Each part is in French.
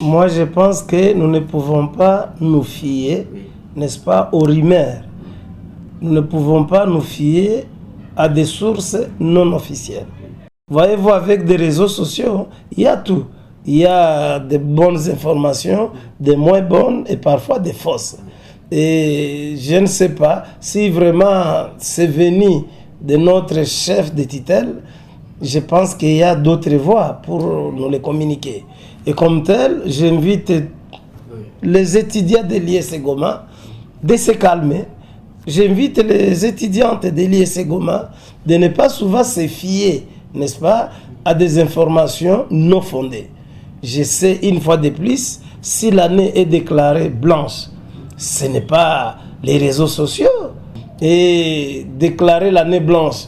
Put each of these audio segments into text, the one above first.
Moi, je pense que nous ne pouvons pas nous fier, n'est-ce pas, aux rumeurs. Nous ne pouvons pas nous fier à des sources non officielles. Voyez-vous, avec des réseaux sociaux, il y a tout. Il y a de bonnes informations, des moins bonnes et parfois des fausses. Et je ne sais pas si vraiment c'est venu de notre chef de tutelle. Je pense qu'il y a d'autres voies pour nous les communiquer. Et comme tel, j'invite les étudiants de l'IES Goma de se calmer. J'invite les étudiantes de l'IES Goma de ne pas souvent se fier, n'est-ce pas, à des informations non fondées. Je sais une fois de plus, si l'année est déclarée blanche, ce n'est pas les réseaux sociaux. Et déclarer l'année blanche,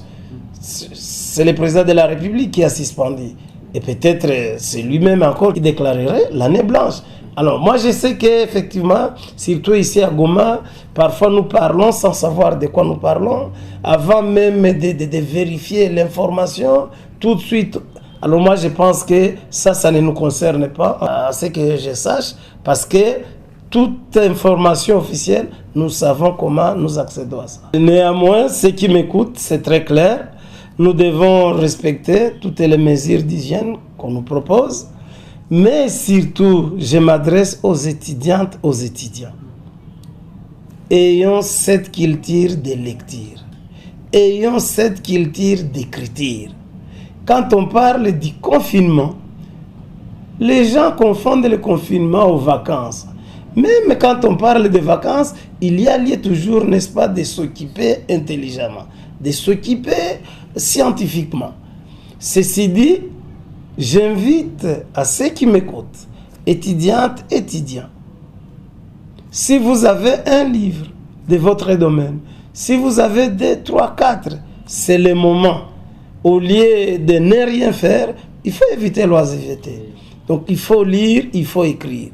c'est le président de la République qui a suspendu. Et peut-être c'est lui-même encore qui déclarerait l'année blanche. Alors moi je sais qu'effectivement, surtout ici à Goma, parfois nous parlons sans savoir de quoi nous parlons, avant même de vérifier l'information, tout de suite. Alors moi je pense que ça ne nous concerne pas, à ce que je sache, parce que toute information officielle, nous savons comment nous accédons à ça. Néanmoins, ceux qui m'écoutent, c'est très clair. Nous devons respecter toutes les mesures d'hygiène qu'on nous propose. Mais surtout, je m'adresse aux étudiantes, aux étudiants. Ayons cette culture de lecture. Ayons cette culture d'écriture. Quand on parle du confinement, les gens confondent le confinement aux vacances. Même quand on parle de vacances, il y a lieu toujours, n'est-ce pas, de s'occuper intelligemment, de s'occuper scientifiquement. Ceci dit, j'invite à ceux qui m'écoutent, étudiantes, étudiants, si vous avez un livre de votre domaine, si vous avez 2, 3, 4, c'est le moment. Au lieu de ne rien faire, il faut éviter l'oisiveté. Donc il faut lire, il faut écrire.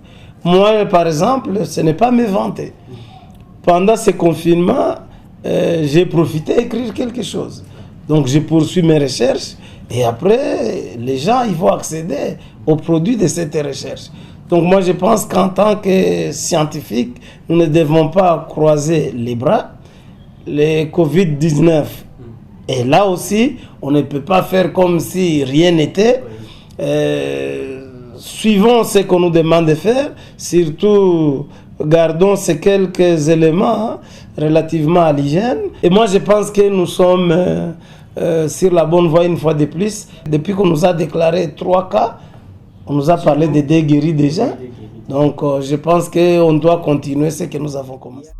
Moi, par exemple, ce n'est pas me vanter. Pendant ce confinement, j'ai profité d'écrire quelque chose. Donc je poursuis mes recherches et après, les gens ils vont accéder aux produits de cette recherche. Donc moi, je pense qu'en tant que scientifique, nous ne devons pas croiser les bras. Le Covid-19 est là aussi. On ne peut pas faire comme si rien n'était. Suivons ce qu'on nous demande de faire, surtout gardons ces quelques éléments relativement à l'hygiène. Et moi je pense que nous sommes sur la bonne voie une fois de plus. Depuis qu'on nous a déclaré 3 cas, on nous a parlé de 2 guéris déjà. Donc je pense qu'on doit continuer ce que nous avons commencé.